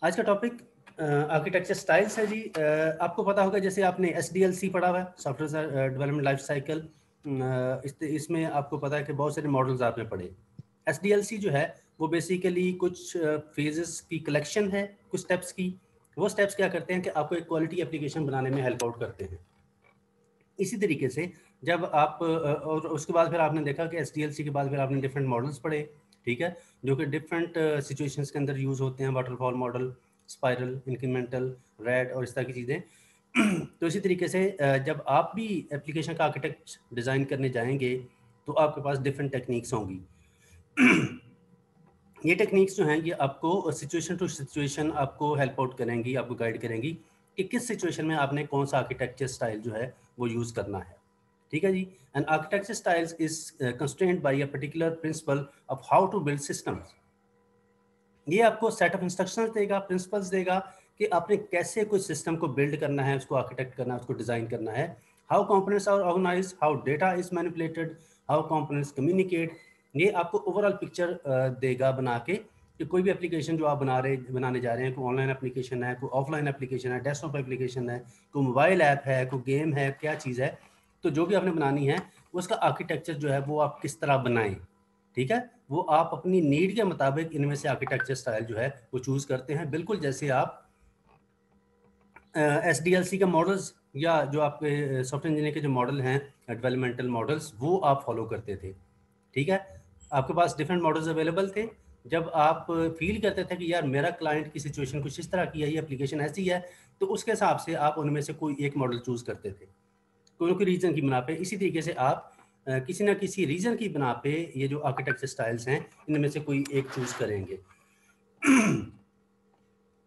आज का topic architecture styles है जी। आपको पता होगा, जैसे आपने SDLC पढ़ा हुआ है, सॉफ्टवेयर डेवलपमेंट लाइफ साइकिल। इसमें आपको पता है कि बहुत सारे मॉडल्स आपने पढ़े। SDLC जो है वो बेसिकली कुछ फेजेस की कलेक्शन है, कुछ स्टेप्स की। वो स्टेप्स क्या करते हैं कि आपको एक क्वालिटी एप्लीकेशन बनाने में हेल्प आउट करते हैं। इसी तरीके से जब आप और उसके बाद फिर आपने देखा कि SDLC के बाद फिर आपने डिफरेंट मॉडल्स पढ़े, ठीक है, जो कि डिफरेंट सिचुएशंस के अंदर यूज़ होते हैं। Waterfall model, spiral, incremental, red और इस तरह की चीज़ें। तो इसी तरीके से जब आप भी एप्लीकेशन का आर्किटेक्ट डिज़ाइन करने जाएंगे तो आपके पास डिफरेंट टेक्निक्स होंगी। ये टेक्निक्स जो हैं ये आपको सिचुएशन टू सिचुएशन आपको हेल्प आउट करेंगी, आपको गाइड करेंगी कि किस सिचुएशन में आपने कौन सा आर्किटेक्चर स्टाइल जो है वो यूज़ करना है। ठीक है जी। And architecture styles is constrained by a particular principle of how to build systems. ये आपको सेट ऑफ इंस्ट्रक्शंस देगा, प्रिंसिपल्स देगा कि आपने कैसे कोई सिस्टम को बिल्ड करना है, उसको आर्किटेक्ट करना है, उसको डिज़ाइन करना है। How components are organised, how data is manipulated, how components communicate. ये आपको ओवरऑल पिक्चर देगा बना के कि कोई भी एप्लीकेशन जो आप बनाने जा रहे हैं, कोई ऑनलाइन एप्लीकेशन है, कोई ऑफलाइन एप्लीकेशन है, डेस्कटॉप एप्लीकेशन है, कोई मोबाइल ऐप है, कोई गेम है, क्या चीज़ है, तो जो भी आपने बनानी है उसका आर्किटेक्चर जो है वो आप किस तरह बनाएं। ठीक है, वो आप अपनी नीड के मुताबिक इनमें से आर्किटेक्चर स्टाइल जो है वो चूज करते हैं, बिल्कुल जैसे आप SDLC के मॉडल्स या जो आपके सॉफ्टवेयर इंजीनियर के जो मॉडल हैं, डेवलपमेंटल मॉडल्स, वो आप फॉलो करते थे। ठीक है, आपके पास डिफरेंट मॉडल्स अवेलेबल थे। जब आप फील करते थे कि यार मेरा क्लाइंट की सिचुएशन कुछ इस तरह की है, ये एप्लीकेशन ऐसी है, तो उसके हिसाब से आप उनमें से कोई एक मॉडल चूज करते थे, कोई कोई रीजन की बना पे। इसी तरीके से आप किसी ना किसी रीजन की बना पे ये जो आर्किटेक्चर स्टाइल्स हैं इनमें से कोई एक चूज करेंगे।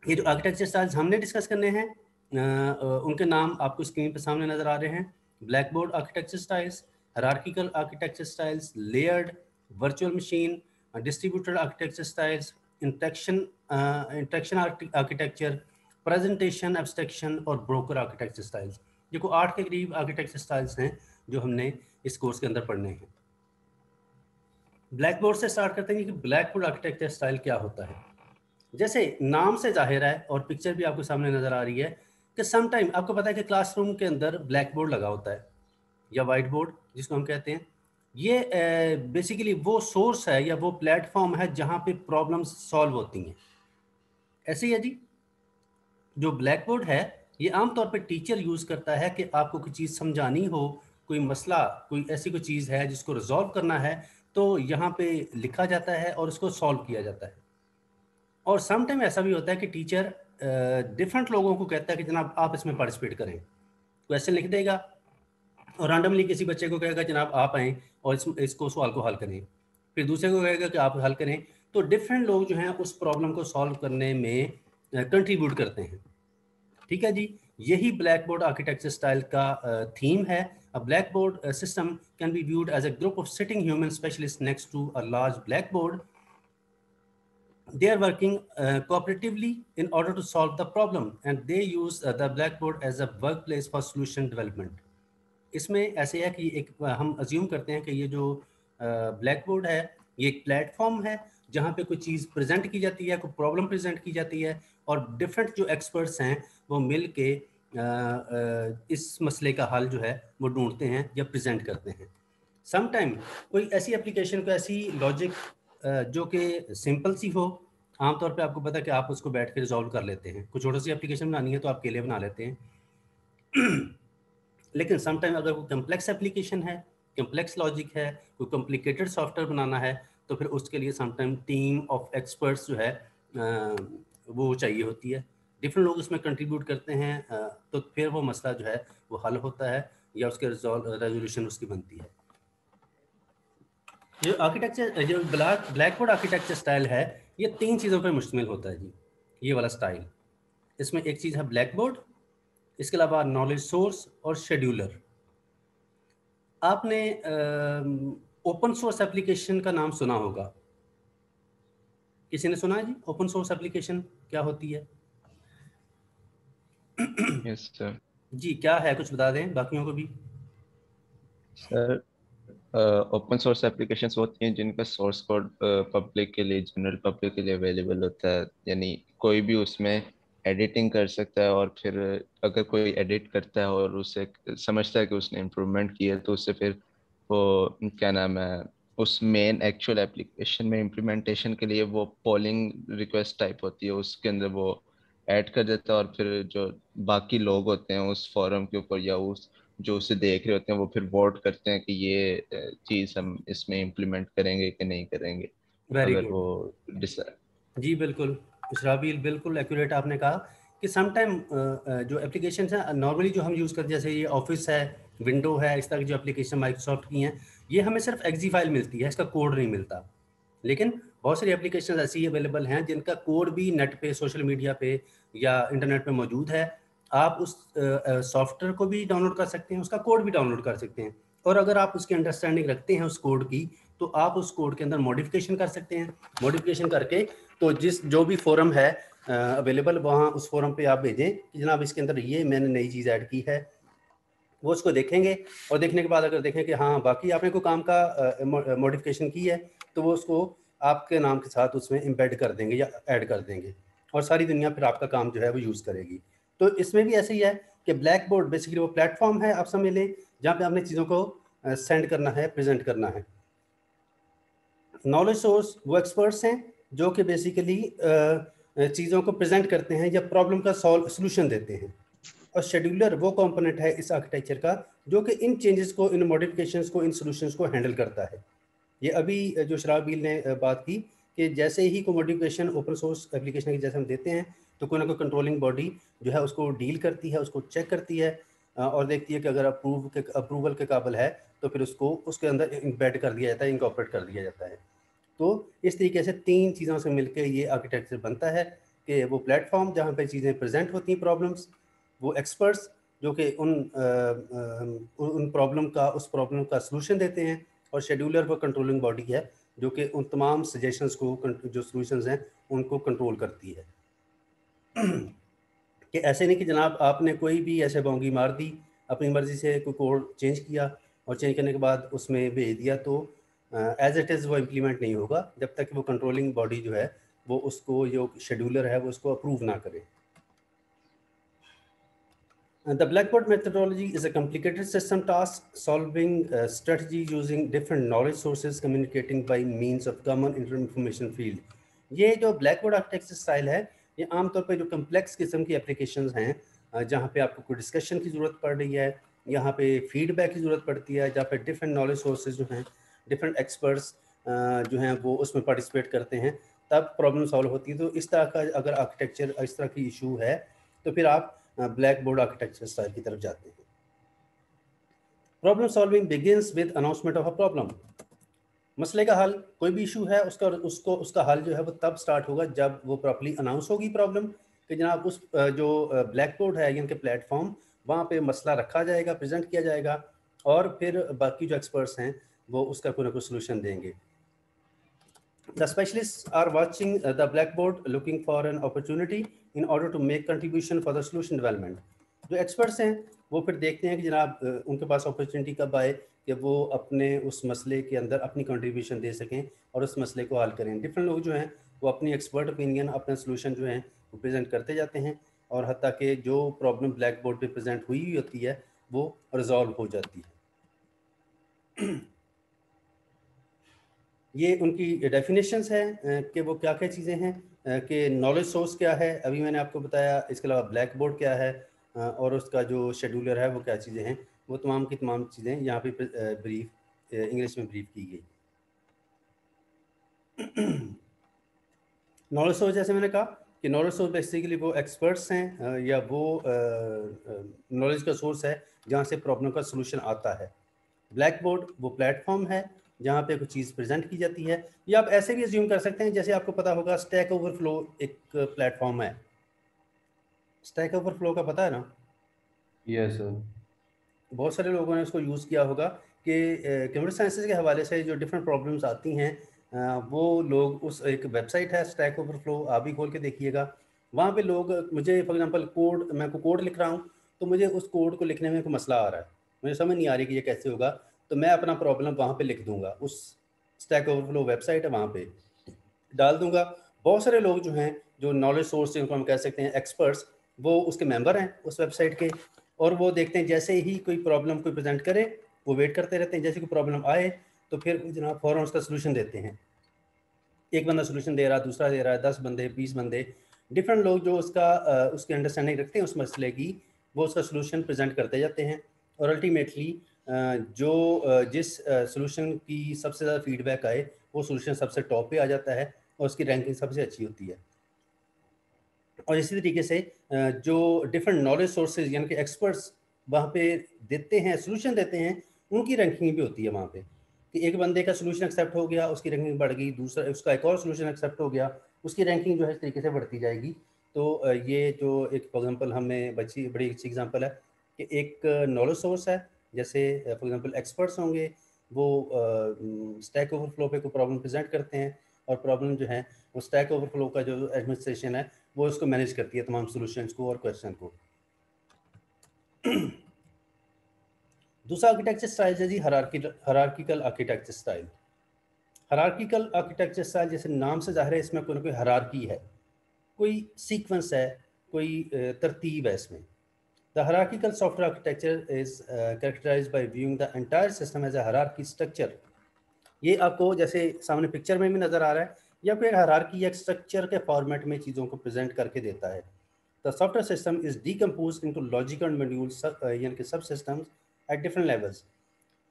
ये जो आर्किटेक्चर स्टाइल्स हमने डिस्कस करने हैं उनके नाम आपको स्क्रीन पर सामने नजर आ रहे हैं। Black board architecture styles, hierarchical architecture styles, layered, virtual machine, distributed architecture styles, interaction architecture, presentation abstraction और ब्रोकर आर्किटेक्चर स्टाइल्स। ये को 8 के करीब आर्किटेक्चर स्टाइल्स हैं जो हमने इस कोर्स के अंदर पढ़ने हैं। ब्लैक बोर्ड से स्टार्ट करते हैं कि ब्लैक बोर्ड आर्किटेक्चर स्टाइल क्या होता है। जैसे नाम से जाहिर है और पिक्चर भी आपको सामने नजर आ रही है कि सम टाइम आपको पता है कि क्लासरूम के अंदर ब्लैक बोर्ड लगा होता है या वाइट बोर्ड जिसको हम कहते हैं। ये बेसिकली वो सोर्स है या वो प्लेटफॉर्म है जहाँ पे प्रॉब्लम्स सॉल्व होती हैं। ऐसे ही है जी। जो ब्लैक बोर्ड है ये आमतौर पे टीचर यूज़ करता है कि आपको कोई चीज़ समझानी हो, कोई मसला, कोई ऐसी कोई चीज़ है जिसको रिजॉल्व करना है, तो यहाँ पे लिखा जाता है और उसको सॉल्व किया जाता है। और सम टाइम ऐसा भी होता है कि टीचर डिफरेंट लोगों को कहता है कि जनाब आप इसमें पार्टिसिपेट करें, क्वेश्चन लिख देगा और रैंडमली किसी बच्चे को कहेगा जनाब आप आएँ और इसको सवाल को हल करें, फिर दूसरे को कहेगा कि आप हल करें। तो डिफरेंट लोग जो हैं उस प्रॉब्लम को सॉल्व करने में कंट्रीब्यूट करते हैं। ठीक है जी। यही ब्लैक बोर्ड आर्किटेक्चर स्टाइल का थीम है। अ black board system can be viewed as a group of sitting human specialists next to a large blackboard. They are working cooperatively in order to solve the problem and they use the blackboard as a workplace for solution development. इसमें ऐसे है कि एक हम assume करते हैं कि ये जो ब्लैक बोर्ड है ये एक प्लेटफॉर्म है जहाँ पे कोई चीज़ प्रेजेंट की जाती है, कोई प्रॉब्लम प्रेजेंट की जाती है और डिफरेंट जो एक्सपर्ट्स हैं वो मिल के इस मसले का हल जो है वो ढूंढते हैं या प्रेजेंट करते हैं। समटाइम कोई ऐसी एप्लीकेशन को ऐसी लॉजिक जो कि सिंपल सी हो, आमतौर पे आपको पता है कि आप उसको बैठ के रिजॉल्व कर लेते हैं। कुछ छोटी सी एप्लीकेशन बनानी है तो आप अकेले बना लेते हैं। लेकिन समटाइम अगर कोई कम्प्लेक्स एप्लीकेशन है, कम्प्लेक्स लॉजिक है, कोई कॉम्प्लिकेटेड सॉफ्टवेयर बनाना है, तो फिर उसके लिए समटाइम टीम ऑफ एक्सपर्ट्स जो है वो चाहिए होती है। डिफरेंट लोग उसमें कंट्रीब्यूट करते हैं, तो फिर वो मसला जो है वो हल होता है या उसके रेजोल्यूशन उसकी बनती है। जो आर्किटेक्चर जो ब्लैक बोर्ड आर्किटेक्चर स्टाइल है ये 3 चीज़ों पर मुश्तमिल होता है जी। ये वाला स्टाइल, इसमें एक चीज़ है ब्लैक बोर्ड, इसके अलावा नॉलेज सोर्स और शेड्यूलर। आपने ओपन सोर्स एप्लीकेशन का नाम सुना होगा, किसी ने सुना है जी ओपन सोर्स एप्लीकेशन क्या होती है? Yes sir. जी क्या है, कुछ बता दें बाकियों को भी। सर ओपन सोर्स एप्लीकेशंस होती हैं जिनका सोर्स कोड पब्लिक के लिए, जनरल पब्लिक के लिए अवेलेबल होता है, यानी कोई भी उसमें एडिटिंग कर सकता है, और फिर अगर कोई एडिट करता है और उसे समझता है कि उसने इम्प्रूवमेंट किया है, तो उससे फिर वो क्या नाम है, उस मेन एक्चुअल एप्लीकेशन में इम्प्लीमेंटेशन के लिए वो पोलिंग रिक्वेस्ट टाइप होती है, उसके अंदर वो ऐड कर देता है, और फिर जो बाकी लोग होते हैं उस फोरम के ऊपर या उस जो उसे देख रहे होते हैं वो फिर वोट करते हैं कि ये चीज हम इसमें इम्प्लीमेंट करेंगे कि नहीं करेंगे। वेरी अगर गुड। वो डिसाइड। जी बिल्कुल, इशराबील बिल्कुल एक्यूरेट आपने कहा कि सम टाइम जो एप्लीकेशन है नॉर्मली जो हम यूज़ करते हैं, जैसे ये ऑफिस है, विंडो है, इस तरह की जो एप्लीकेशन माइक्रोसॉफ्ट की हैं, ये हमें सिर्फ एक्जी फाइल मिलती है, इसका कोड नहीं मिलता। लेकिन बहुत सारी एप्लीकेशन ऐसी अवेलेबल हैं जिनका कोड भी नेट पे, सोशल मीडिया पे या इंटरनेट पे मौजूद है। आप उस सॉफ्टवेयर को भी डाउनलोड कर सकते हैं, उसका कोड भी डाउनलोड कर सकते हैं, और अगर आप उसकी अंडरस्टैंडिंग रखते हैं उस कोड की, तो आप उस कोड के अंदर मॉडिफिकेशन कर सकते हैं। मॉडिफिकेशन करके तो जो भी फोरम है अवेलेबल, वहाँ उस फोरम पे आप भेजें कि जनाब इसके अंदर ये मैंने नई चीज़ ऐड की है। वो उसको देखेंगे, और देखने के बाद अगर देखें कि हाँ बाकी आपने कोई काम का मॉडिफिकेशन की है, तो वो उसको आपके नाम के साथ उसमें एम्बेड कर देंगे या ऐड कर देंगे, और सारी दुनिया फिर आपका काम जो है वो यूज़ करेगी। तो इसमें भी ऐसे ही है कि ब्लैक बोर्ड बेसिकली वो प्लेटफॉर्म है, आप समझ लें, जहाँ पे आपने चीज़ों को सेंड करना है, प्रेजेंट करना है। नॉलेज सोर्स वो एक्सपर्ट्स हैं जो कि बेसिकली चीज़ों को प्रेजेंट करते हैं या प्रॉब्लम का सोल्यूशन देते हैं। और शेड्यूलर वो कंपोनेंट है इस आर्किटेक्चर का जो कि इन चेंजेस को, इन मॉडिफिकेशंस को, इन सॉल्यूशंस को हैंडल करता है। ये अभी जो शराबील ने बात की कि जैसे ही कोई मॉडिफिकेशन ओपन सोर्स एप्लीकेशन की जैसे हम देते हैं, तो कोई ना कोई कंट्रोलिंग बॉडी जो है उसको डील करती है, उसको चेक करती है, और देखती है कि अगर अप्रूवल के काबिल है, तो फिर उसको उसके अंदर इम्बेड कर दिया जाता है, इनकॉर्पोरेट कर दिया जाता है। तो इस तरीके से तीन चीज़ों से मिलकर ये आर्किटेक्चर बनता है कि वो प्लेटफॉर्म जहाँ पे चीज़ें प्रेजेंट होती हैं, प्रॉब्लम्स, वो एक्सपर्ट्स जो कि उन प्रॉब्लम का, उस प्रॉब्लम का सलूशन देते हैं, और शेड्यूलर वो कंट्रोलिंग बॉडी है जो कि उन तमाम सजेशंस को, जो सॉल्यूशंस हैं, उनको कंट्रोल करती है। कि ऐसे नहीं कि जनाब आपने कोई भी ऐसे बाउंड्री मार दी, अपनी मर्ज़ी से कोई कोड चेंज किया, और चेंज करने के बाद उसमें भेज दिया, तो एज इट इज़ वो इम्प्लीमेंट नहीं होगा जब तक कि वो कंट्रोलिंग बॉडी जो है वो उसको, जो शेड्यूलर है वो उसको अप्रूव ना करे। The Blackboard methodology is a complicated system task solving strategy using different knowledge sources communicating by means of common information field। ये जो ब्लैकबोर्ड आर्किटेक्चर स्टाइल है, ये आमतौर पर जो कम्प्लेक्स किस्म की एप्लीकेशंस हैं, जहाँ पे आपको कोई डिस्कशन की ज़रूरत पड़ रही है, यहाँ पे फीडबैक की ज़रूरत पड़ती है, जहाँ पे डिफरेंट नॉलेज सोर्सेज जो हैं, डिफरेंट एक्सपर्ट्स जो हैं वो उसमें पार्टिसिपेट करते हैं, तब प्रॉब्लम सॉल्व होती है। तो इस तरह का अगर आर्किटेक्चर, इस तरह की इशू है, तो फिर आप ब्लैक बोर्ड आर्किटेक्चर स्टाइल की तरफ जाते हैं। Problem solving begins with announcement of a problem. मसले का हल, कोई भी इशू है उसका हल जो है वो तब स्टार्ट होगा जब वो प्रॉपर्ली अनाउंस होगी प्रॉब्लम, कि जनाब उस जो ब्लैक बोर्ड है यानी कि प्लेटफॉर्म, वहाँ पे मसला रखा जाएगा, प्रेजेंट किया जाएगा, और फिर बाकी जो एक्सपर्ट्स हैं वो उसका कोई ना कोई सोल्यूशन देंगे। The specialists are watching the blackboard looking for an opportunity in order to make contribution for the solution development। जो एक्सपर्ट्स हैं वो फिर देखते हैं कि जनाब उनके पास अपॉर्चुनिटी कब आए कि वो अपने उस मसले के अंदर अपनी कंट्रीब्यूशन दे सकें और उस मसले को हल करें। डिफरेंट लोग जो हैं वो अपनी एक्सपर्ट ओपिनियन, अपना सोल्यूशन जो है वो प्रेजेंट करते जाते हैं, और हत्ता कि जो प्रॉब्लम ब्लैक बोर्ड पर प्रेजेंट हुई होती है वो रिजॉल्व हो जाती है। ये उनकी डेफिनेशंस हैं कि वो क्या क्या चीज़ें हैं, कि नॉलेज सोर्स क्या है, अभी मैंने आपको बताया। इसके अलावा ब्लैक बोर्ड क्या है, और उसका जो शेड्यूलर है वो क्या चीज़ें हैं, वो तमाम की तमाम चीज़ें यहाँ पे ब्रीफ इंग्लिश में ब्रीफ की गई। नॉलेज सोर्स, जैसे मैंने कहा कि नॉलेज सोर्स बेसिकली वो एक्सपर्ट्स हैं, या वो नॉलेज का सोर्स है जहाँ से प्रॉब्लम का सोल्यूशन आता है। ब्लैक बोर्ड वो प्लेटफॉर्म है जहाँ पे कोई चीज़ प्रेजेंट की जाती है, या आप ऐसे भी अज्यूम कर सकते हैं, जैसे आपको पता होगा स्टैक ओवरफ्लो एक प्लेटफॉर्म है। स्टैक ओवरफ्लो का पता है ना? Yes sir. बहुत सारे लोगों ने उसको यूज़ किया होगा कि कंप्यूटर साइंसेज के हवाले से जो डिफरेंट प्रॉब्लम्स आती हैं, वो लोग, उस एक वेबसाइट है स्टैक ओवरफ्लो, आप भी खोल के देखिएगा। वहाँ पे लोग, मुझे फॉर एग्जांपल मैं कोड लिख रहा हूँ, तो मुझे उस कोड को लिखने में कोई मसला आ रहा है, मुझे समझ नहीं आ रही कि ये कैसे होगा, तो मैं अपना प्रॉब्लम वहाँ पे लिख दूंगा, उस स्टैक ओवरफ्लो वेबसाइट है वहाँ पे डाल दूंगा। बहुत सारे लोग जो हैं, जो नॉलेज सोर्स जिनको हम कह सकते हैं एक्सपर्ट्स, वो उसके मेंबर हैं उस वेबसाइट के, और वो देखते हैं जैसे ही कोई प्रॉब्लम कोई प्रेजेंट करे वो वेट करते रहते हैं, जैसे कोई प्रॉब्लम आए तो फिर जनाब फ़ौरन उसका सोल्यूशन देते हैं। एक बंदा सोल्यूशन दे रहा है, दूसरा दे रहा है, 10 बंदे 20 बंदे डिफरेंट लोग जो उसका उसकी अंडरस्टैंडिंग रखते हैं उस मसले की, वो उसका सोल्यूशन प्रेजेंट करते जाते हैं। और अल्टीमेटली जो जिस सोल्यूशन की सबसे ज़्यादा फीडबैक आए वो सोल्यूशन सबसे टॉप पे आ जाता है और उसकी रैंकिंग सबसे अच्छी होती है। और इसी तरीके से जो डिफरेंट नॉलेज सोर्सेज यानी कि एक्सपर्ट्स वहाँ पे देते हैं, सोल्यूशन देते हैं, उनकी रैंकिंग भी होती है वहाँ पे, कि एक बंदे का सोल्यूशन एक्सेप्ट हो गया उसकी रैंकिंग बढ़ गई, दूसरा उसका एक और सोल्यूशन एक्सेप्ट हो गया उसकी रैंकिंग जो है इस तरीके से बढ़ती जाएगी। तो ये जो एक फॉर एग्जांपल हमें बड़ी अच्छी एग्जांपल है कि एक नॉलेज सोर्स है, जैसे फॉर एग्जांपल एक्सपर्ट्स होंगे, वो स्टैक ओवरफ्लो पे कोई प्रॉब्लम प्रेजेंट करते हैं और प्रॉब्लम जो है वो स्टैक ओवरफ्लो का जो एडमिनिस्ट्रेशन है वो उसको मैनेज करती है, तमाम सॉल्यूशंस को और क्वेश्चन को। दूसरा आर्किटेक्चर स्टाइल है जी hierarchical architecture style. Hierarchical architecture style जैसे नाम से जाहिर है इसमें कोई ना कोई हायरार्की है, कोई सीक्वेंस है, कोई तरतीब है इसमें। The hierarchical software architecture is characterised by viewing the entire system as a hierarchy structure. ये आपको जैसे सामने पिक्चर में भी नज़र आ रहा है, या फिर हायरार्की या स्ट्रक्चर के फॉर्मेट में चीज़ों को प्रेजेंट करके देता है। The software system is decomposed into logical modules यानी कि sub systems at different levels.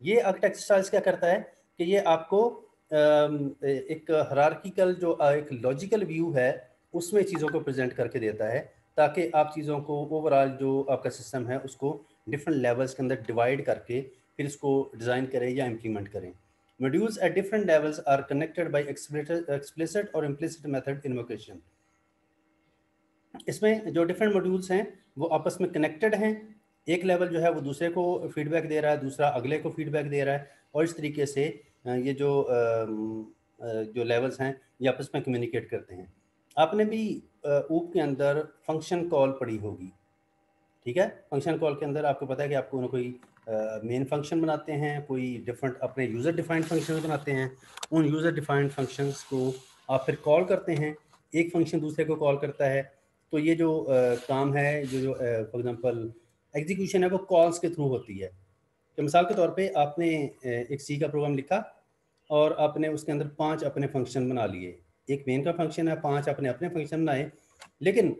ये आर्किटेक्चर स्टाइल्स क्या करता है कि ये आपको एक हायरार्किकल जो एक लॉजिकल व्यू है उसमें चीज़ों को प्रेजेंट करके देता है, ताकि आप चीज़ों को ओवरऑल जो आपका सिस्टम है उसको डिफरेंट लेवल्स के अंदर डिवाइड करके फिर इसको डिज़ाइन करें या इम्प्लीमेंट करें। Modules at different levels are connected by explicit और implicit method invocation। इसमें जो डिफरेंट मॉड्यूल्स हैं वो आपस में कनेक्टेड हैं, एक लेवल जो है वो दूसरे को फीडबैक दे रहा है, दूसरा अगले को फीडबैक दे रहा है, और इस तरीके से ये जो लेवल्स हैं ये आपस में कम्युनिकेट करते हैं। आपने भी ऊप के अंदर फंक्शन कॉल पढ़ी होगी, ठीक है। फंक्शन कॉल के अंदर आपको पता है कि आपको ना कोई मेन फंक्शन बनाते हैं, कोई डिफरेंट अपने यूज़र डिफाइंड फंक्शन बनाते हैं, उन यूज़र डिफाइंड फंक्शंस को आप फिर कॉल करते हैं, एक फंक्शन दूसरे को कॉल करता है। तो ये जो काम है, जो फॉर एग्जांपल एग्जीक्यूशन है वो कॉल्स के थ्रू होती है। तो मिसाल के तौर पे आपने एक सी का प्रोग्राम लिखा और आपने उसके अंदर 5 अपने फंक्शन बना लिए, एक मेन का फंक्शन है, 5 आपने अपने फंक्शन बनाए, लेकिन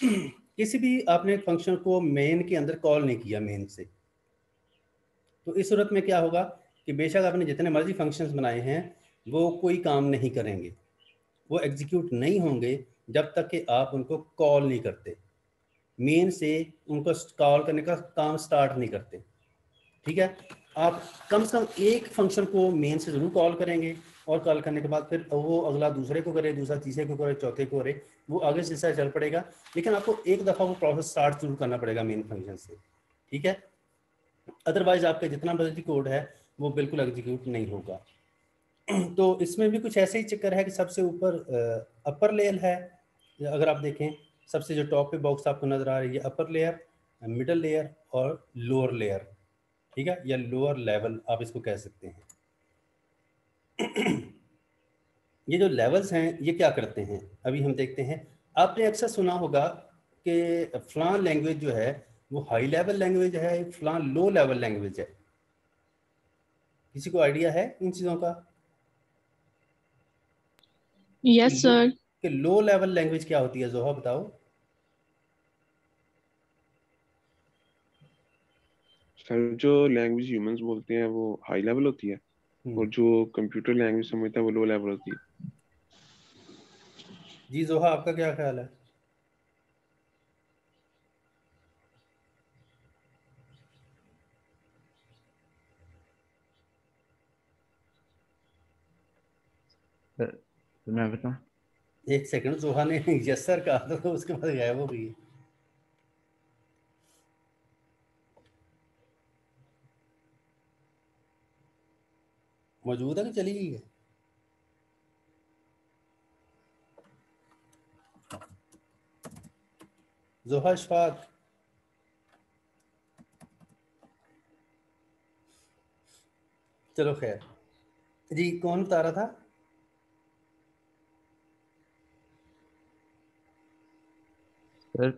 किसी भी आपने फंक्शन को मेन के अंदर कॉल नहीं किया मेन से। तो इस सूरत में क्या होगा कि बेशक आपने जितने मर्जी फंक्शंस बनाए हैं वो कोई काम नहीं करेंगे, वो एग्जीक्यूट नहीं होंगे जब तक कि आप उनको कॉल नहीं करते, मेन से उनको कॉल करने का काम स्टार्ट नहीं करते, ठीक है। आप कम से कम एक फंक्शन को मेन से ज़रूर कॉल करेंगे, और कॉल करने के बाद फिर वो अगला दूसरे को करे, दूसरा तीसरे को करे, चौथे को करे, वो आगे सिलसिला चल पड़ेगा, लेकिन आपको एक दफ़ा वो प्रोसेस स्टार्ट जरूर करना पड़ेगा मेन फंक्शन से, ठीक है। अदरवाइज आपका जितना मर्जी कोड है वो बिल्कुल एग्जीक्यूट नहीं होगा। तो इसमें भी कुछ ऐसे ही चक्कर है कि सबसे ऊपर अपर लेयर है, अगर आप देखें सबसे जो टॉप पे बॉक्स आपको नज़र आ रही है अपर लेयर, मिडल लेयर और लोअर लेयर, ठीक है, या लोअर लेवल आप इसको कह सकते हैं। ये जो लेवल्स हैं ये क्या करते हैं अभी हम देखते हैं। आपने अक्सर सुना होगा कि फलां लैंग्वेज जो है वो हाई लेवल लैंग्वेज है, फलां लो लेवल लैंग्वेज है। किसी को आइडिया है इन चीज़ों का कि yes sir. Low level language क्या होती है? जोहा बताओ। सर जो लैंग्वेज ह्यूमंस बोलते हैं वो हाई लेवल होती है, और जो कंप्यूटर लैंग्वेज समझता है वो लो लेवल होती है। जी जोहा आपका क्या ख्याल है? तो मैं बताऊं? एक सेकंड, जोहा ने यस सर कहा था तो उसके बाद गायब हो गई। मौजूद है कि चली गई है? जोहा इशफाक, चलो खैर जी, कौन बता रहा था? सर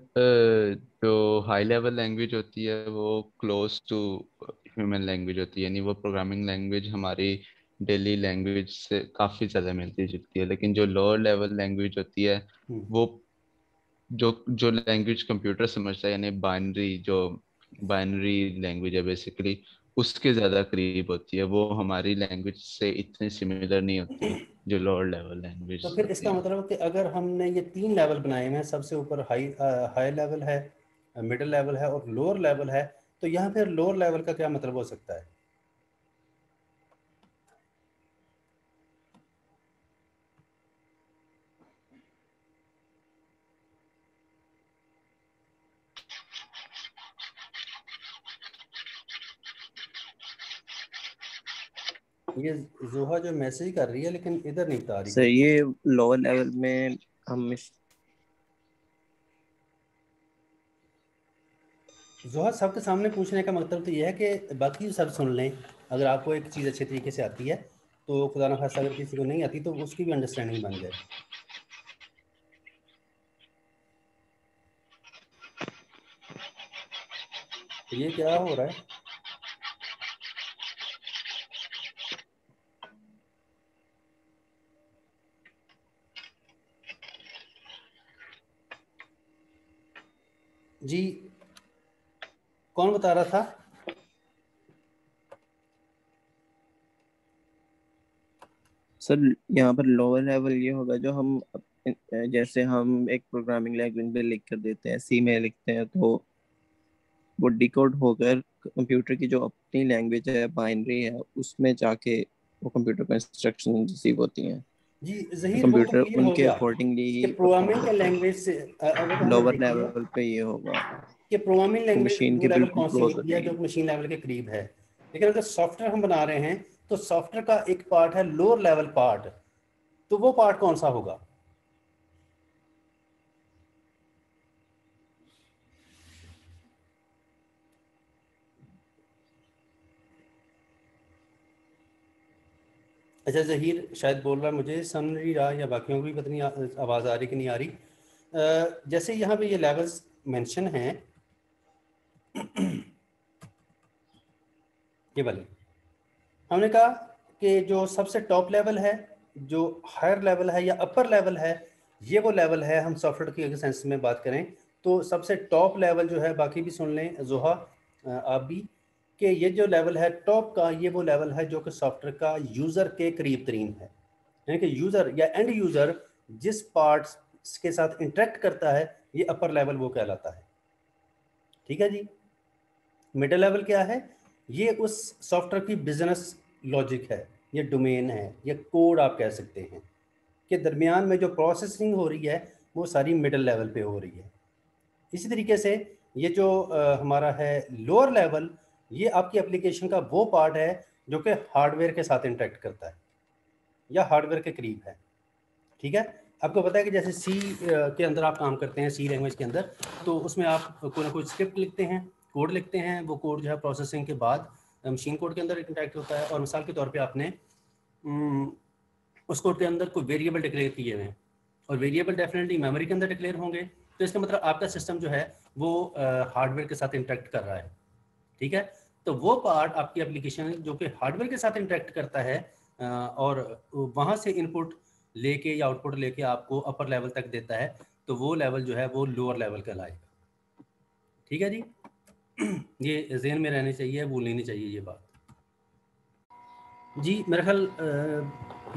जो हाई लेवल लैंग्वेज होती है वो क्लोज टू ह्यूमन लैंग्वेज होती है, यानी वो प्रोग्रामिंग लैंग्वेज हमारी डेली लैंग्वेज से काफ़ी ज़्यादा मिलती जुलती है। लेकिन जो लोअर लेवल लैंग्वेज होती है हम्म, वो जो जो लैंग्वेज कंप्यूटर समझता है, यानी बाइनरी लैंग्वेज है बेसिकली, उसके ज़्यादा करीब होती है। वो हमारी लैंग्वेज से इतनी सिमिलर नहीं होती जो लोअर लेवल तो लैंग्वेज फिर होती इसका हैं। मतलब है कि अगर हमने ये 3 लेवल बनाए हुए हैं, सबसे ऊपर हाई लेवल है, मिडिल लेवल है और लोअर लेवल है, तो यहाँ फिर लोअर लेवल का क्या मतलब हो सकता है? ये जोहा जो मैसेज कर रही है लेकिन इधर नहीं बता रही सर है। ये लोअर लेवल में हम जोहा सबके सामने पूछने का मतलब तो ये है कि बाकी सब सुन लें। अगर आपको एक चीज़ अच्छे तरीके से आती है तो खुदा ना खास्ता अगर किसी को नहीं आती तो उसकी भी अंडरस्टैंडिंग बन जाए। ये क्या हो रहा है? जी, कौन बता रहा था? सर यहाँ पर लोअर लेवल ये होगा जो हम जैसे हम एक प्रोग्रामिंग लैंग्वेज में लिख कर देते हैं, सी में लिखते हैं, तो वो डिकोड होकर कंप्यूटर की जो अपनी लैंग्वेज है, बाइनरी है, उसमें जाके वो कंप्यूटर को इंस्ट्रक्शन रिसीव होती हैं। जी तो जहीर, वो तो कंप्यूटर क्लियर हो उनके गया अकॉर्डिंगली कि परफॉर्म प्रोग्रामिंग के करता लैंग्वेज से वो तो है। हमें लोअर देख लिया लेवल पे ये होगा कि प्रोग्रामिंग तो लैंग्वेज मशीन वो के लेवल बिल्कुल कौन सी क्लोज हो होती है जो जाएगी। मशीन लेवल के करीब है। लेकिन अगर सॉफ्टवेयर हम बना रहे हैं तो सॉफ्टवेयर का एक पार्ट है लोअर लेवल पार्ट, तो वो पार्ट कौन सा होगा? अच्छा, जहीर शायद बोल रहा है, मुझे समझ नहीं रहा या बाकियों को भी पता नहीं आवाज़ आ रही कि नहीं आ रही। जैसे यहाँ पे ये लेवल्स मेंशन हैं, ये वाले हमने कहा कि जो सबसे टॉप लेवल है, जो हायर लेवल है या अपर लेवल है, ये वो लेवल है। हम सॉफ्टवेयर की अगर सेंस में बात करें तो सबसे टॉप लेवल जो है, बाकी भी सुन लें जोहा आप भी, कि ये जो लेवल है टॉप का, ये वो लेवल है जो कि सॉफ्टवेयर का यूज़र के करीब तरीन है। यानी कि यूज़र या एंड यूज़र जिस पार्ट्स के साथ इंटरेक्ट करता है, ये अपर लेवल वो कहलाता है। ठीक है जी। मिडिल लेवल क्या है? ये उस सॉफ्टवेयर की बिजनेस लॉजिक है, ये डोमेन है, ये कोड आप कह सकते हैं, कि दरमियान में जो प्रोसेसिंग हो रही है वो सारी मिडिल लेवल पे हो रही है। इसी तरीके से ये जो हमारा है लोअर लेवल, ये आपकी एप्लीकेशन का वो पार्ट है जो कि हार्डवेयर के साथ इंटरेक्ट करता है या हार्डवेयर के करीब है। ठीक है। आपको पता है कि जैसे सी के अंदर आप काम करते हैं, सी लैंग्वेज के अंदर, तो उसमें आप कोई ना कोई स्क्रिप्ट लिखते हैं, कोड लिखते हैं। वो कोड जो है प्रोसेसिंग के बाद मशीन कोड के अंदर इंटरेक्ट होता है। और मिसाल के तौर पे आपने उस कोड के अंदर कोई वेरिएबल डिक्लेयर किए हुए हैं और वेरिएबल डेफिनेटली मेमोरी के अंदर डिक्लेयर होंगे, तो इसका मतलब आपका सिस्टम जो है वो हार्डवेयर के साथ इंटरेक्ट कर रहा है। ठीक है। तो वो पार्ट आपकी एप्लीकेशन जो कि हार्डवेयर के साथ इंटरेक्ट करता है और वहाँ से इनपुट लेके या आउटपुट लेके आपको अपर लेवल तक देता है, तो वो लेवल जो है वो लोअर लेवल कहलाएगा। ठीक है जी। ये ज़हन में रहनी चाहिए, भूलनी नहीं चाहिए ये बात। जी मेरा ख्याल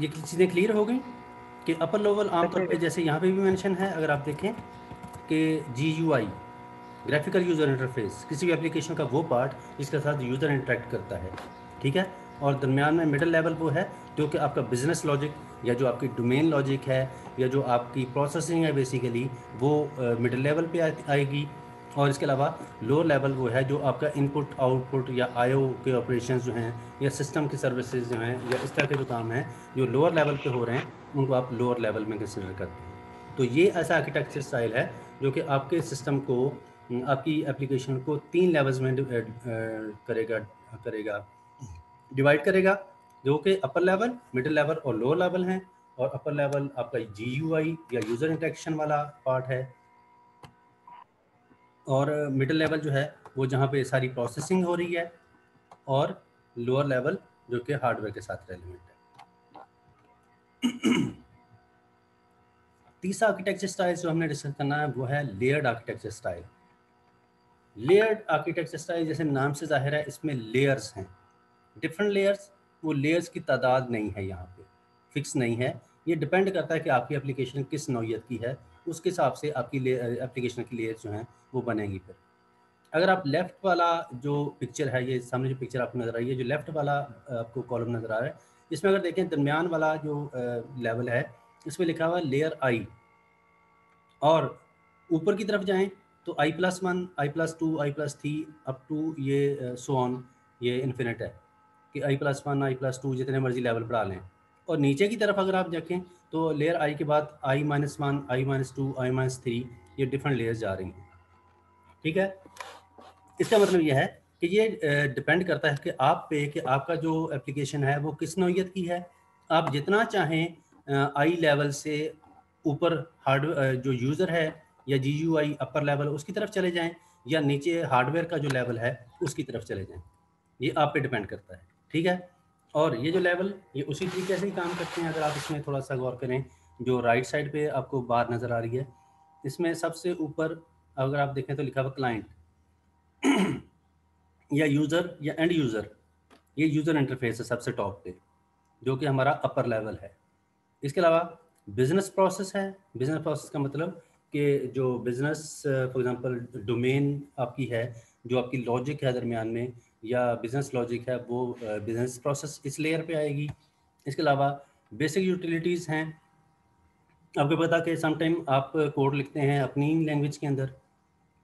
ये चीज़ें क्लियर हो गई कि अपर लेवल आमतौर पे जैसे यहाँ पे भी मेंशन है, अगर आप देखें कि GUI ग्राफिकल यूज़र इंटरफेस किसी भी एप्लीकेशन का वो पार्ट जिसके साथ यूज़र इंटरेक्ट करता है। ठीक है। और दरमियान में मिडिल लेवल वो है जो कि आपका बिजनेस लॉजिक या जो आपकी डोमेन लॉजिक है या जो आपकी प्रोसेसिंग है बेसिकली, वो मिडिल लेवल पे आएगी। और इसके अलावा लोअर लेवल वो है जो आपका इनपुट आउटपुट या IO के ऑपरेशंस जो हैं या सिस्टम की सर्विसेज जो हैं या इस तरह के जो काम हैं जो लोअर लेवल पे हो रहे हैं, उनको आप लोअर लेवल में कंसिडर करते हैं। तो ये ऐसा आर्किटेक्चर स्टाइल है जो कि आपके सिस्टम को, आपकी एप्लीकेशन को 3 लेवल्स में करेगा डिवाइड करेगा। जो कि अपर लेवल, मिडिल लेवल और लोअर लेवल हैं। और अपर लेवल आपका GUI या यूज़र इंटरेक्शन वाला पार्ट है, और मिडिल लेवल जो है वो जहाँ पे सारी प्रोसेसिंग हो रही है, और लोअर लेवल जो कि हार्डवेयर के साथ रेलिवेंट है। तीसरा आर्किटेक्चर स्टाइल जो हमने डिस्कस करना है वो है layered architecture style. Layered architecture style जैसे नाम से जाहिर है, इसमें लेयर्स हैं, डिफरेंट लेयर्स। वो लेयर्स की तादाद नहीं है, यहाँ पे फिक्स नहीं है। ये डिपेंड करता है कि आपकी एप्लीकेशन किस नौइयत की है, उसके हिसाब से आपकी एप्लीकेशन की लेयर्स जो हैं वो बनेंगी। फिर अगर आप लेफ़्ट वाला जो पिक्चर है, ये सामने जो पिक्चर आपको नज़र आ रही है, जो लेफ़्ट वाला आपको कॉलम नज़र आ रहा है, इसमें अगर देखें दरमियान वाला जो लेवल है, इसमें लिखा हुआ लेयर आई, और ऊपर की तरफ जाएं तो i+1, i+2, i+3 up to ये सो ऑन, ये इन्फिनिट है कि i+1, i+2 जितने मर्जी लेवल बढ़ा लें। और नीचे की तरफ अगर आप देखें तो लेयर आई के बाद i-1, i-2, i-3 ये डिफरेंट लेयर्स जा रही हैं। ठीक है, इसका मतलब ये है कि ये डिपेंड करता है कि आप पे कि आपका जो एप्लीकेशन है वो किस नौइयत की है। आप जितना चाहें आई लेवल से ऊपर हार्डवेयर जो यूज़र है या GUI अपर लेवल उसकी तरफ चले जाएं, या नीचे हार्डवेयर का जो लेवल है उसकी तरफ चले जाएं, ये आप पे डिपेंड करता है। ठीक है, और ये जो लेवल ये उसी तरीके से ही काम करते हैं। अगर आप इसमें थोड़ा सा गौर करें, जो राइट साइड पे आपको बार नज़र आ रही है, इसमें सबसे ऊपर अगर आप देखें तो लिखा हुआ क्लाइंट या यूज़र या एंड यूज़र, ये यूज़र इंटरफेस है सबसे टॉप पे, जो कि हमारा अपर लेवल है। इसके अलावा बिजनेस प्रोसेस है। बिजनेस प्रोसेस का मतलब कि जो बिजनेस फॉर एग्जांपल डोमेन आपकी है, जो आपकी लॉजिक है दरमियान में, या बिजनेस लॉजिक है, वो बिजनेस प्रोसेस इस लेयर पे आएगी। इसके अलावा बेसिक यूटिलिटीज़ हैं। आपको पता कि समटाइम आप कोड लिखते हैं अपनी लैंग्वेज के अंदर,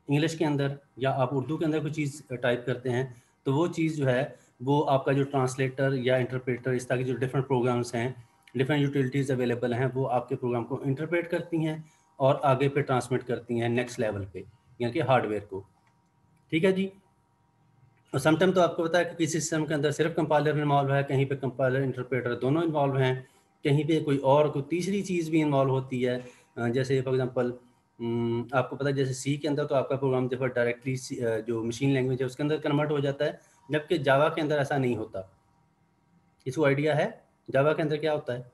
इंग्लिश के अंदर, या आप उर्दू के अंदर कोई चीज़ टाइप करते हैं, तो वो चीज़ जो है वो आपका जो ट्रांसलेटर या इंटरप्रेटर, इस तरह के जो डिफरेंट प्रोग्राम्स हैं, डिफरेंट यूटिलिटीज़ अवेलेबल हैं, वो आपके प्रोग्राम को इंटरप्रेट करती हैं और आगे पे ट्रांसमिट करती हैं नेक्स्ट लेवल पे, यानी कि हार्डवेयर को। ठीक है जी। और समटाइम तो आपको पता है कि किसी सिस्टम के अंदर सिर्फ कंपाइलर इन्वॉल्व है, कहीं पे कंपाइलर इंटरप्रेटर दोनों इन्वॉल्व हैं, कहीं पे कोई तीसरी चीज़ भी इन्वॉल्व होती है। जैसे फॉर एग्जांपल आपको पता है जैसे सी के अंदर तो आपका प्रोग्राम जब डायरेक्टली जो मशीन लैंग्वेज है उसके अंदर कन्वर्ट हो जाता है, जबकि जावा के अंदर ऐसा नहीं होता। इसको आइडिया है जावा के अंदर क्या होता है?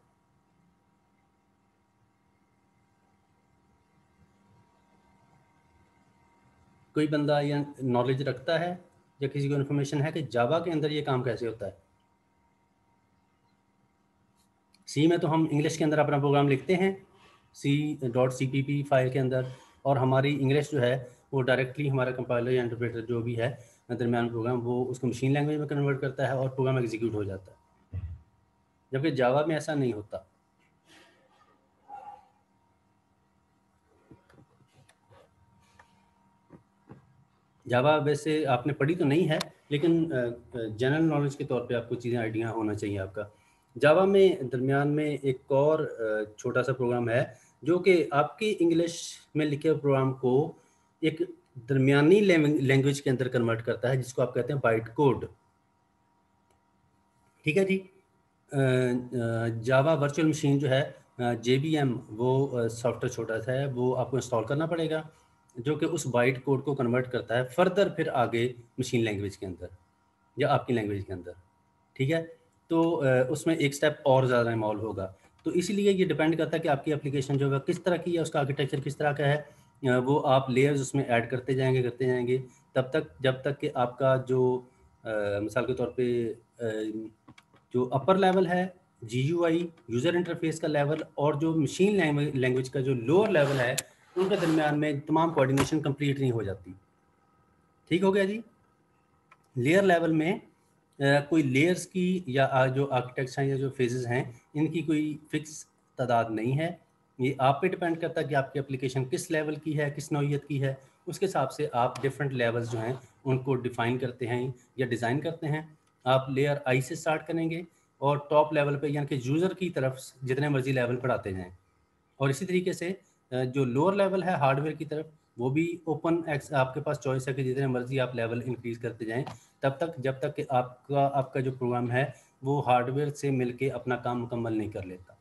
कोई बंदा या नॉलेज रखता है या किसी को इन्फॉर्मेशन है कि जावा के अंदर ये काम कैसे होता है? सी में तो हम इंग्लिश के अंदर अपना प्रोग्राम लिखते हैं C.cpp फाइल के अंदर, और हमारी इंग्लिश जो है वो डायरेक्टली हमारा कंपाइलर या इंटरप्रेटर जो भी है दरमियान प्रोग्राम, वो उसको मशीन लैंग्वेज में कन्वर्ट करता है और प्रोग्राम एग्जीक्यूट हो जाता है, जबकि जावा में ऐसा नहीं होता। जावा वैसे आपने पढ़ी तो नहीं है, लेकिन जनरल नॉलेज के तौर पे आपको चीज़ें आइडिया होना चाहिए आपका। जावा में दरमियान में एक और छोटा सा प्रोग्राम है जो कि आपकी इंग्लिश में लिखे हुए प्रोग्राम को एक दरमियानी लैंग्वेज के अंदर कन्वर्ट करता है, जिसको आप कहते हैं बाइट कोड। ठीक है जी। जावा वर्चुअल मशीन जो है JVM, वो सॉफ्टवेयर छोटा सा है, वो आपको इंस्टॉल करना पड़ेगा, जो कि उस बाइट कोड को कन्वर्ट करता है फर्दर फिर आगे मशीन लैंग्वेज के अंदर या आपकी लैंग्वेज के अंदर। ठीक है, तो उसमें एक स्टेप और ज़्यादा इन्वॉल्व होगा। तो इसीलिए ये डिपेंड करता है कि आपकी एप्लीकेशन जो है किस तरह की है, उसका आर्किटेक्चर किस तरह का है, वो आप लेयर्स उसमें ऐड करते जाएंगे तब तक जब तक कि आपका जो मिसाल के तौर पे जो अपर लेवल है GUI यूज़र इंटरफेस का लेवल, और जो मशीन लैंग्वेज का जो लोअर लेवल है, उनके दरमियान में तमाम कोऑर्डिनेशन कंप्लीट नहीं हो जाती। ठीक हो गया जी। लेयर लेवल में कोई लेयर्स की या जो आर्किटेक्ट्स हैं या जो फेजेस हैं, इनकी कोई फिक्स तादाद नहीं है। ये आप पे डिपेंड करता है कि आपकी एप्लीकेशन किस लेवल की है, किस नौइयत की है, उसके हिसाब से आप डिफरेंट लेवल्स जो हैं उनको डिफ़ाइन करते हैं या डिज़ाइन करते हैं। आप लेयर आई से स्टार्ट करेंगे और टॉप लेवल पे यानी कि यूज़र की तरफ जितने मर्जी लेवल बढ़ाते जाएँ, और इसी तरीके से जो लोअर लेवल है हार्डवेयर की तरफ, वो भी ओपन एक्स आपके पास चॉइस है कि जितने मर्जी आप लेवल इंक्रीज़ करते जाएं, तब तक जब तक कि आपका जो प्रोग्राम है वो हार्डवेयर से मिलके अपना काम मुकम्मल नहीं कर लेता।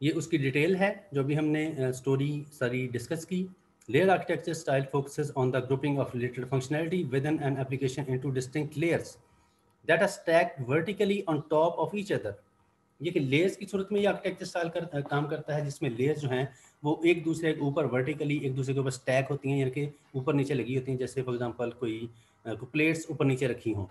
ये उसकी डिटेल है जो भी हमने स्टोरी सारी डिस्कस की। Layer architecture style focuses on the grouping of related functionality within an application into distinct layers that are stacked vertically on top of each other. ये कि लेयर्स की सूरत में ये आर्किटेक्चर स्टाइल काम करता है, जिसमें लेयर्स जो हैं वो एक दूसरे के ऊपर वर्टिकली एक दूसरे के ऊपर स्टैक होती हैं, यानी कि ऊपर नीचे लगी होती हैं। जैसे फॉर एग्जांपल कोई प्लेट्स ऊपर नीचे रखी हों,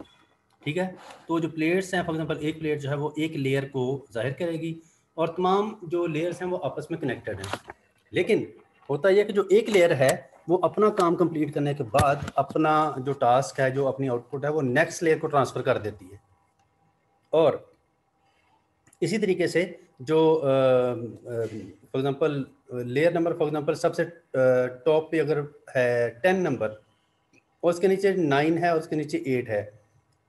ठीक है, तो जो प्लेट्स हैं फॉर एग्जांपल एक प्लेट जो है वो एक लेयर को जाहिर करेगी और तमाम जो लेयर्स हैं वो आपस में कनेक्टेड हैं। लेकिन होता यह कि जो एक लेयर है वो अपना काम कंप्लीट करने के बाद अपना जो टास्क है, जो अपनी आउटपुट है, वो नेक्स्ट लेयर को ट्रांसफ़र कर देती है। और इसी तरीके से जो for example layer number for example सबसे टॉप पे अगर है 10 नंबर और उसके नीचे 9 है और उसके नीचे 8 है,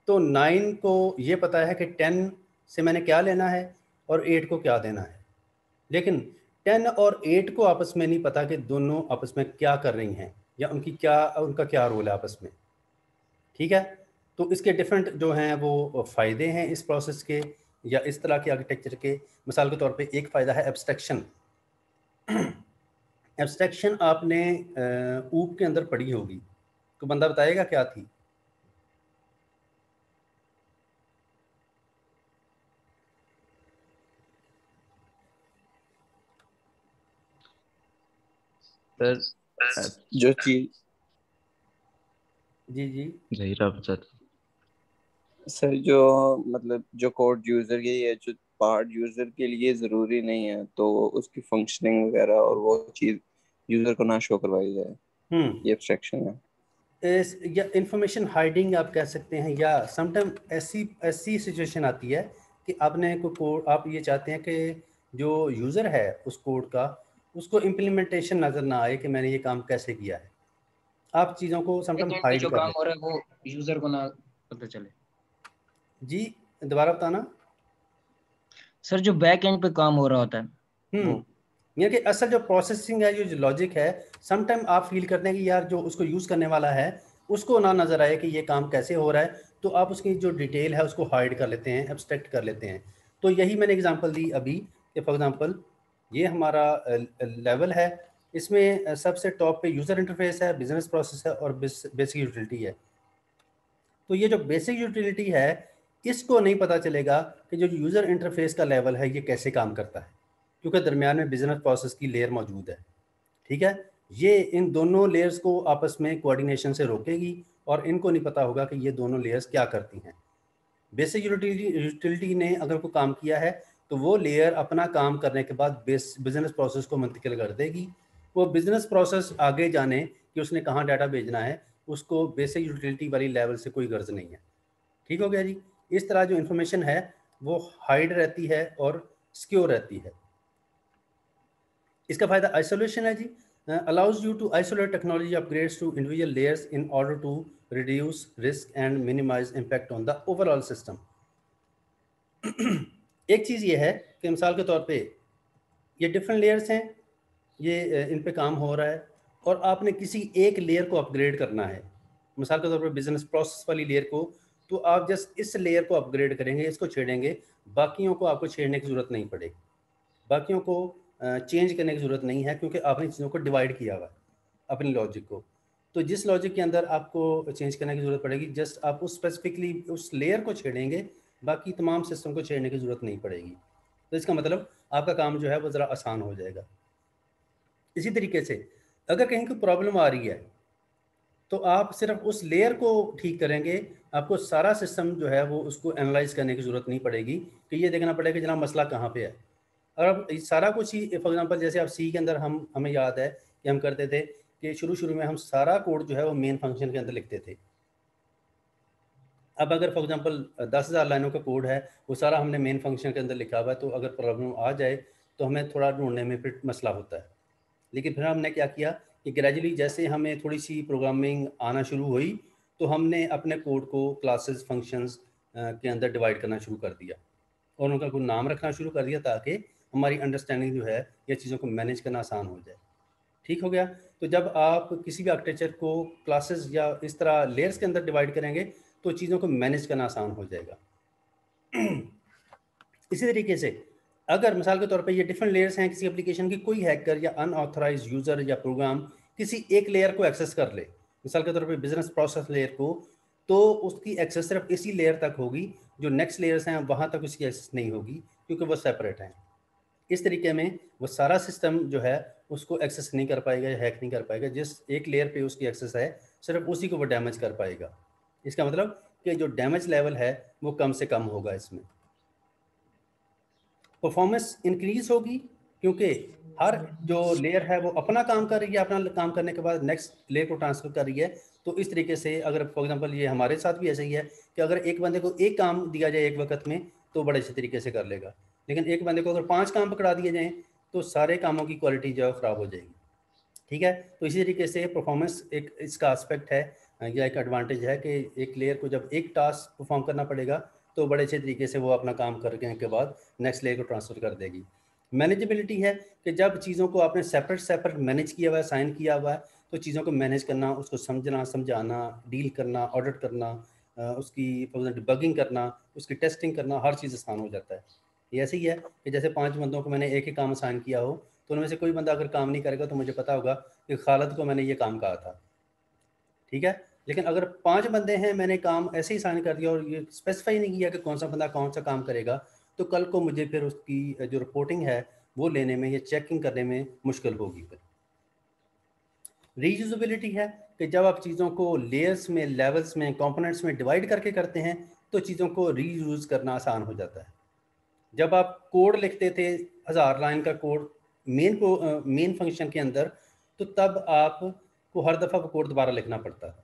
तो 9 को ये पता है कि 10 से मैंने क्या लेना है और 8 को क्या देना है, लेकिन 10 और 8 को आपस में नहीं पता कि दोनों आपस में क्या कर रही हैं या उनका क्या रोल है आपस में, ठीक है। तो इसके डिफरेंट जो हैं वो फ़ायदे हैं इस प्रोसेस के या इस तरह के आर्किटेक्चर के। मिसाल के तौर पे एक फ़ायदा है एब्स्ट्रैक्शन। एब्स्ट्रैक्शन आपने ऊप के अंदर पढ़ी होगी, तो बंदा बताएगा क्या थी? सर जो चीज जी जी जहीर आप बताते। सर जो मतलब जो कोड यूजर के लिए, जो पार्ट यूजर के लिए जरूरी नहीं है, तो उसकी फंक्शनिंग वगैरह और वो चीज यूजर को ना शो करवाई जाए, ये एब्स्ट्रैक्शन है। या इंफॉर्मेशन हाइडिंग आप कह सकते हैं, या समटाइम ऐसी ऐसी सिचुएशन आती है कि आपने कोई कोड, आप ये चाहते हैं कि जो यूज़र है उस कोड का, उसको इम्प्लीमेंटेशन नज़र ना आए कि मैंने ये काम कैसे किया है। आप चीज़ों को समटाइम बैकएंड पे हाइड जो कर काम लेते हो रहा है वो यूजर को ना पता चले। हैं। जी दोबारा बताना। सर जो बैक एंड पे काम हो रहा होता है वो यानी कि असल जो प्रोसेसिंग है, जो लॉजिक है, समटाइम आप फील करते हैं कि यार जो उसको यूज़ करने वाला है उसको ना नज़र आए कि ये काम कैसे हो रहा है, तो आप उसकी जो डिटेल है उसको हाइड कर लेते हैं, एब्स्ट्रैक्ट कर लेते हैं। तो यही मैंने एग्जांपल दी अभी कि फॉर एग्जांपल ये हमारा लेवल है, इसमें सबसे टॉप पे यूज़र इंटरफेस है, बिजनेस प्रोसेस है और बेसिक यूटिलिटी है। तो ये जो बेसिक यूटिलिटी है इसको नहीं पता चलेगा कि जो यूज़र इंटरफेस का लेवल है ये कैसे काम करता है, क्योंकि दरमियान में बिजनेस प्रोसेस की लेयर मौजूद है, ठीक है। ये इन दोनों लेयर्स को आपस में कोऑर्डिनेशन से रोकेगी और इनको नहीं पता होगा कि ये दोनों लेयर्स क्या करती हैं। बेसिक यूटिलिटी ने अगर कोई काम किया है तो वो लेयर अपना काम करने के बाद बिजनेस प्रोसेस को मुंतकिल कर देगी। वो बिजनेस प्रोसेस आगे जाने कि उसने कहाँ डाटा भेजना है, उसको बेसिक यूटिलिटी वाली लेवल से कोई गर्ज नहीं है। ठीक हो गया जी। इस तरह जो इन्फॉर्मेशन है वो हाइड रहती है और सिक्योर रहती है। इसका फायदा आइसोलेशन है जी। Allows you to isolate technology upgrades to individual layers in order to reduce risk and minimise impact on the overall system. एक चीज़ ये है कि मिसाल के तौर पे ये डिफरेंट लेयर्स हैं, ये इन पे काम हो रहा है और आपने किसी एक लेयर को अपग्रेड करना है, मिसाल के तौर पर बिजनेस प्रोसेस वाली लेयर को, तो आप जस्ट इस लेयर को अपग्रेड करेंगे, इसको छेड़ेंगे, बाकियों को आपको छेड़ने की ज़रूरत नहीं पड़ेगी, बाकियों को चेंज करने की ज़रूरत नहीं है, क्योंकि आपने चीज़ों को डिवाइड किया हुआ है अपनी लॉजिक को। तो जिस लॉजिक के अंदर आपको चेंज करने की ज़रूरत पड़ेगी, जस्ट आप उस स्पेसिफिकली उस लेयर को छेड़ेंगे, बाकी तमाम सिस्टम को छेड़ने की ज़रूरत नहीं पड़ेगी। तो इसका मतलब आपका काम जो है वो ज़रा आसान हो जाएगा। इसी तरीके से अगर कहीं कोई प्रॉब्लम आ रही है तो आप सिर्फ उस लेयर को ठीक करेंगे, आपको सारा सिस्टम जो है वो उसको एनालाइज करने की ज़रूरत नहीं पड़ेगी कि ये देखना पड़ेगा कि जनाब मसला कहाँ पे है। और अब सारा कुछ ही फॉर एग्जांपल जैसे आप सी के अंदर हमें याद है कि हम करते थे कि शुरू में हम सारा कोड जो है वो मेन फंक्शन के अंदर लिखते थे। अब अगर फॉर एग्जांपल 10,000 लाइनों का कोड है, वो सारा हमने मेन फंक्शन के अंदर लिखा हुआ है, तो अगर प्रॉब्लम आ जाए तो हमें थोड़ा ढूंढने में फिर मसला होता है। लेकिन फिर हमने क्या किया कि ग्रेजुअली जैसे हमें थोड़ी सी प्रोग्रामिंग आना शुरू हुई तो हमने अपने कोड को क्लासेस फंक्शंस के अंदर डिवाइड करना शुरू कर दिया और उनका कोई नाम रखना शुरू कर दिया ताकि हमारी अंडरस्टैंडिंग जो है या चीज़ों को मैनेज करना आसान हो जाए। ठीक हो गया। तो जब आप किसी भी आर्किटेक्चर को क्लासेस या इस तरह लेयर्स के अंदर डिवाइड करेंगे तो चीज़ों को मैनेज करना आसान हो जाएगा। इसी तरीके से अगर मिसाल के तौर पे ये डिफरेंट लेयर्स हैं किसी एप्लीकेशन की, कोई हैकर या अनऑथराइज्ड यूज़र या प्रोग्राम किसी एक लेयर को एक्सेस कर ले, मिसाल के तौर पे बिजनेस प्रोसेस लेयर को, तो उसकी एक्सेस सिर्फ इसी लेयर तक होगी, जो नेक्स्ट लेयर्स हैं वहाँ तक उसकी एक्सेस नहीं होगी क्योंकि वो सेपरेट हैं। इस तरीके में वो सारा सिस्टम जो है उसको एक्सेस नहीं कर पाएगा या हैक नहीं कर पाएगा। जिस एक लेयर पे उसकी एक्सेस है सिर्फ उसी को वो डैमेज कर पाएगा। इसका मतलब कि जो डैमेज लेवल है वो कम से कम होगा। इसमें परफॉर्मेंस इंक्रीज होगी क्योंकि हर जो लेयर है वो अपना काम कर रही है, अपना काम करने के बाद नेक्स्ट लेयर को ट्रांसफर कर रही है। तो इस तरीके से अगर फॉर एग्जांपल ये हमारे साथ भी ऐसा ही है कि अगर एक बंदे को एक काम दिया जाए एक वक्त में तो बड़े अच्छे तरीके से कर लेगा, लेकिन एक बंदे को अगर 5 काम पकड़ा दिए जाएँ तो सारे कामों की क्वालिटी जो है ख़राब हो जाएगी। ठीक है, तो इसी तरीके से परफॉर्मेंस एक इसका एस्पेक्ट है या एक एडवांटेज है कि एक लेयर को जब एक टास्क परफॉर्म करना पड़ेगा तो बड़े अच्छे तरीके से वो अपना काम करने के बाद नेक्स्ट लेयर को ट्रांसफ़र कर देगी। मैनेजेबिलिटी है कि जब चीज़ों को आपने सेपरेट मैनेज किया हुआ है, साइन किया हुआ है, तो चीज़ों को मैनेज करना, उसको समझना, समझाना, डील करना, ऑडिट करना, उसकी डिबगिंग करना, उसकी टेस्टिंग करना, हर चीज़ आसान हो जाता है। ये ऐसे ही है कि जैसे 5 बंदों को मैंने एक ही काम असाइन किया हो तो उनमें से कोई बंदा अगर काम नहीं करेगा तो मुझे पता होगा कि खालिद को मैंने ये काम कहा था। ठीक है, लेकिन अगर 5 बंदे हैं, मैंने काम ऐसे ही साइन कर दिया और ये स्पेसिफाई नहीं किया कि कौन सा बंदा कौन सा काम करेगा, तो कल को मुझे फिर उसकी जो रिपोर्टिंग है वो लेने में या चेकिंग करने में मुश्किल होगी। फिर रीयूजेबिलिटी है कि जब आप चीज़ों को लेयर्स में, लेवल्स में, कंपोनेंट्स में डिवाइड करके करते हैं तो चीज़ों को रीयूज़ करना आसान हो जाता है। जब आप कोड लिखते थे 1000 लाइन का कोड मेन फंक्शन के अंदर, तो तब आपको हर दफ़ा वो कोड दोबारा लिखना पड़ता था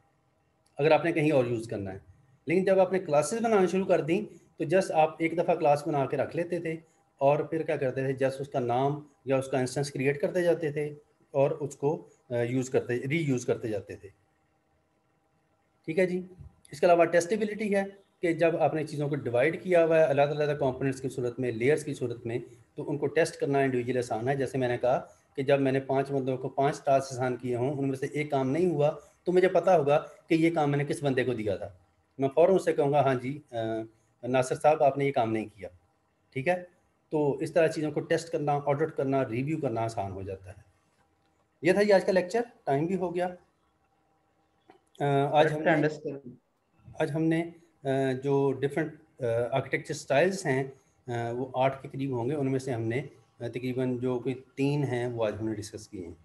अगर आपने कहीं और यूज़ करना है। लेकिन जब आपने क्लासेस बनाना शुरू कर दी तो जस्ट आप एक दफ़ा क्लास बना के रख लेते थे और फिर क्या करते थे, जस्ट उसका नाम या उसका इंस्टेंस क्रिएट करते जाते थे और उसको रीयूज़ करते जाते थे। ठीक है जी। इसके अलावा टेस्टेबिलिटी है कि जब आपने चीज़ों को डिवाइड किया हुआ है अलग-अलग कंपोनेंट्स की सूरत में, लेयर्स की सूरत में, तो उनको टेस्ट करना इंडिविजुअली आसान है। जैसे मैंने कहा कि जब मैंने 5 बंदों को 5 टास्क असाइन किए हों, उनमें से एक काम नहीं हुआ, तो मुझे पता होगा कि ये काम मैंने किस बंदे को दिया था। मैं फ़ौरन उससे कहूँगा, हाँ जी नासिर साहब आपने ये काम नहीं किया। ठीक है? तो इस तरह चीज़ों को टेस्ट करना, ऑडिट करना, रिव्यू करना आसान हो जाता है। ये था जी आज का लेक्चर, टाइम भी हो गया। आज हमने जो डिफरेंट आर्किटेक्चर स्टाइल्स हैं वो 8 के करीब होंगे, उनमें से हमने तकरीबन जो कोई 3 हैं वो आज हमने डिस्कस किए हैं।